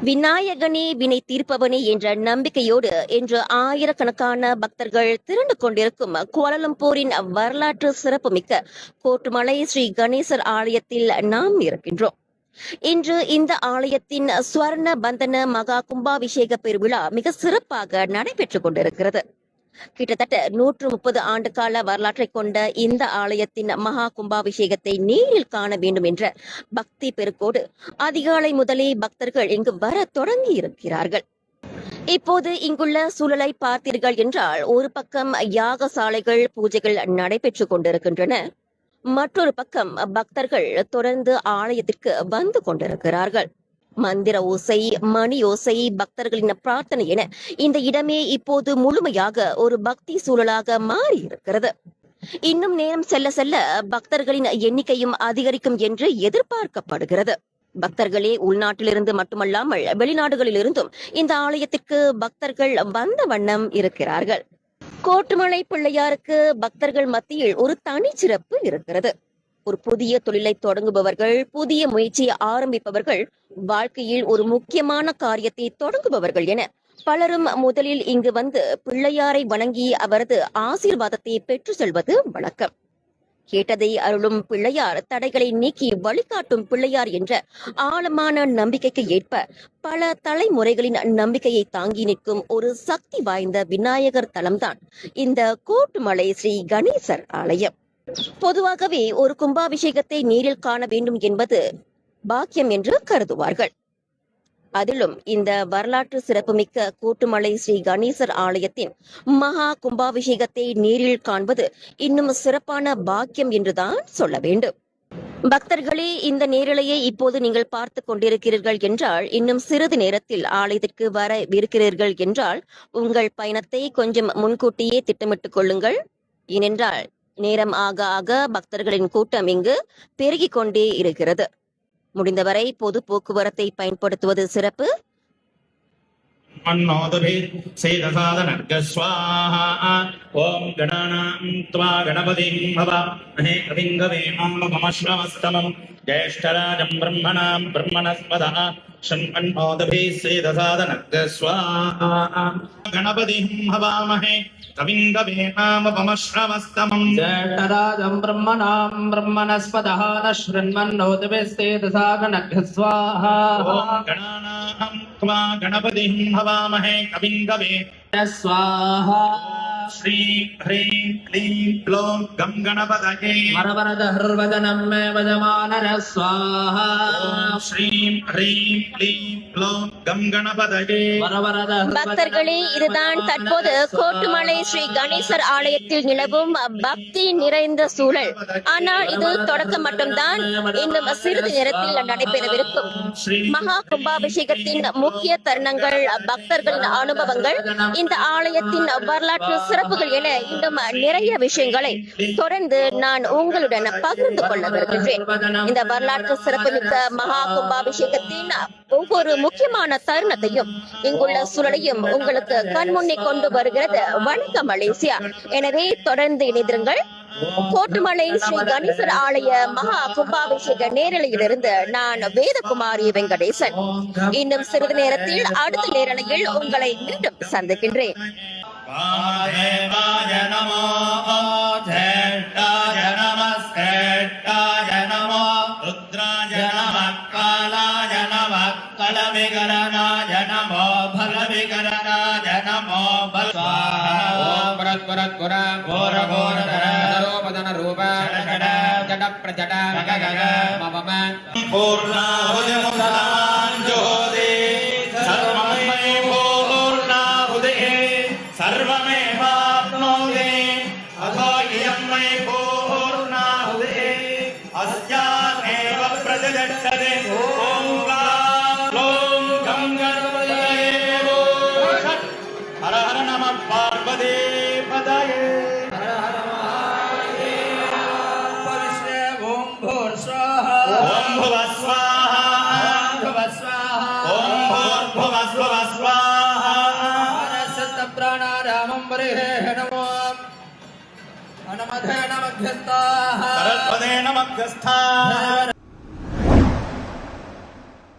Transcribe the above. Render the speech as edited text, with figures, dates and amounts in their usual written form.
விநாயகனே வினை தீர்ப்பவனே என்ற நம்பிக்கையோடு இன்று ஆயிரக்கணக்கான பக்தர்கள் திரண்டு கொண்டிருக்கும் கோலாலம்பூரின் வரலாற்று சிறப்புமிக்க கோட்டுமலை ஸ்ரீ கணேசர் ஆலயத்தில் நாம் இருக்கின்றோம். இன்று இந்த ஆலயத்தின் ஸ்வர்ண பந்தன மகா கும்பாபிஷேக பெருவிழா மிக சிறப்பாக நடைபெற்றுக் கொண்டிருக்கிறது. கிட்டத்தட்ட 130 ஆண்டு கால வரலாற்றை கொண்ட இந்த ஆலயத்தின் மகா கும்பாபிஷேகத்தை நேரில் காண வேண்டும் என்ற பக்தி பெருக்கோடு அதிகாலை முதலே பக்தர்கள் இங்கு வர தொடங்கி இருக்கிறார்கள். இப்போது இங்குள்ள சூழலை பார்த்தீர்கள் என்றால், ஒரு பக்கம் யாகசாலைகள் பூஜைகள் நடைபெற்றுக் கொண்டிருக்கின்றன, மற்றொரு பக்கம் பக்தர்கள் தொடர்ந்து ஆலயத்திற்கு வந்து கொண்டிருக்கிறார்கள். மந்திர ஓசை, மணி ஓசை, பக்தர்களின் பிரார்த்தனை என இந்த இடமே இப்போது முழுமையாக ஒரு பக்தி சூழலாக மாறி இருக்கிறது. இன்னும் நேரம் செல்ல செல்ல பக்தர்களின் எண்ணிக்கையும் அதிகரிக்கும் என்று எதிர்பார்க்கப்படுகிறது. பக்தர்களே உள்நாட்டிலிருந்து மட்டுமல்லாமல் வெளிநாடுகளிலிருந்தும் இந்த ஆலயத்திற்கு பக்தர்கள் வந்த வண்ணம் இருக்கிறார்கள். கோட்டுமலை பிள்ளையாருக்கு பக்தர்கள் மத்தியில் ஒரு தனிச்சிறப்பு இருக்கிறது. ஒரு புதிய தொழிலை தொடங்குபவர்கள், புதிய முயற்சியை ஆரம்பிப்பவர்கள், வாழ்க்கையில் ஒரு முக்கியமான காரியத்தை தொடங்குபவர்கள் என பலரும் முதலில் இங்கு வந்து பிள்ளையாரை வணங்கி அவரது ஆசீர்வாதத்தை பெற்று செல்வது வழக்கம். கேட்டதை அருளும் பிள்ளையார், தடைகளை நீக்கி வழிகாட்டும் பிள்ளையார் என்ற ஆழமான நம்பிக்கைக்கு ஏற்ப பல தலைமுறைகளின் நம்பிக்கையை தாங்கி நிற்கும் ஒரு சக்தி வாய்ந்த விநாயகர் தலம்தான் இந்த கோட்டுமலை ஸ்ரீ கணேசர் ஆலயம். பொதுவாகவே ஒரு கும்பாபிஷேகத்தை நேரில் காண வேண்டும் என்பது பாக்கியம் என்று கருதுவார்கள். அதிலும் இந்த வரலாற்று சிறப்புமிக்க கோட்டுமலை ஸ்ரீ கணேசர் ஆலயத்தின் மகா கும்பாபிஷேகத்தை நேரில் காண்பது இன்னும் சிறப்பான பாக்கியம் என்றுதான் சொல்ல வேண்டும். பக்தர்களே, இந்த நேரலையை இப்போது நீங்கள் பார்த்து கொண்டிருக்கிறீர்கள் என்றால், இன்னும் சிறிது நேரத்தில் ஆலயத்திற்கு வர இருக்கிறீர்கள் என்றால் உங்கள் பயணத்தை கொஞ்சம் முன்கூட்டியே திட்டமிட்டுக் கொள்ளுங்கள். ஏனென்றால் நேரம் ஆக ஆக பக்தர்களின் கூட்டம் இங்கு பெருகிக் கொண்டே இருக்கிறது. முடிந்தவரை பொது போக்குவரத்தை பயன்படுத்துவது சிறப்பு. ஓம் கணானாம் த்வா கணபதிம் ஹவாமஹே கவிம் கவீனாம் உபமஸ்ரவஸ்தமம் ஜேஷ்டராஜம் பிரம்மணாம் பிரம்மணஸ்பதः ஷண்மன்னோதபிः சேதசாதனக ஸ்வாஹா கணபதிம் ஹவாமஹே கவிம் கவீனாம் உபமஸ்ரவஸ்தமம் ஜேஷ்டராஜம் பிரம்மணாம் பிரம்மணஸ்பதः ஷண்மன்னோதபிः சேதசாதனக ஸ்வாஹா ஓம் கணானாம் த்வா கணபதிம் ஹவாமஹே கவிம் கவீனாம் स्वाहा श्री ह्रीं क्लीं ग्लौं गं गणपतये वरवरदहर्वदनं मे वजमानर स्वाहा श्रीं ह्रीं क्लीं ग्लौं गं गणपतये பக்தர்களே, இதுதான் தற்போது கோட்டுமலை ஸ்ரீ கணேசர் ஆலயத்தில் நிலவும் பக்தி நிறைந்த சூழல். ஆனால் இது தொடக்கம் மட்டும்தான். இன்னும் சிறிது நேரத்தில் நடைபெறவிருக்கும் மகா கும்பாபிஷேகத்தின் முக்கிய தருணங்கள், பக்தர்களின் அனுபவங்கள், இந்த ஆலயத்தின் வரலாற்று சிறப்புகள் என இன்னும் நிறைய விஷயங்களை தொடர்ந்து நான் உங்களுடன் பகிர்ந்து கொள்ள வருகின்றேன். இந்த வரலாற்று சிறப்புமிக்க மகா கும்பாபிஷேகத்தின் ஒவ்வொரு முக்கியமான தருணத்தையும், இங்குள்ள சூழலையும் உங்களுக்கு கண்முன்னே கொண்டு வருகிறது வணக்கம் மலேசியா. எனவே தொடர்ந்து இணைந்திருங்கள். கோட்டுமலை ஸ்ரீ கணேசர் ஆலய மகா கும்பாபிஷேக நேரலையிலிருந்து நான் வேதகுமாரி வெங்கடேசன். இன்னும் சிறிது நேரத்தில் அடுத்த நேரலையில் உங்களை மீண்டும் சந்திக்கின்றேன். वामदेवाय नमो ज्येष्ठाय नमस्तेष्ठाय नमो रुद्राय नमः कालाय नमः कलविकरणाय नमो फलविकरणाय नमो बल स्वाहा रूप जड प्रजड मम पूर्णाहुतिमुदाञ्जोति सर्वमयि पूर्णाहुतिः सर्वमेवाप्नोति अथो इयं मयि पूर्णाहुतिः अस्यामेव प्रतिष्ठते। ॐ क्लीं गं गणपतये नमः। हर हर नमः पार्वतीपतये। ओम भूर्स्वाहा ॐ भुवः स्वाहा ॐ भूर्भुवः स्वाहा प्राणायामं वरिहे नमो नमः नमः सरस्वते नमः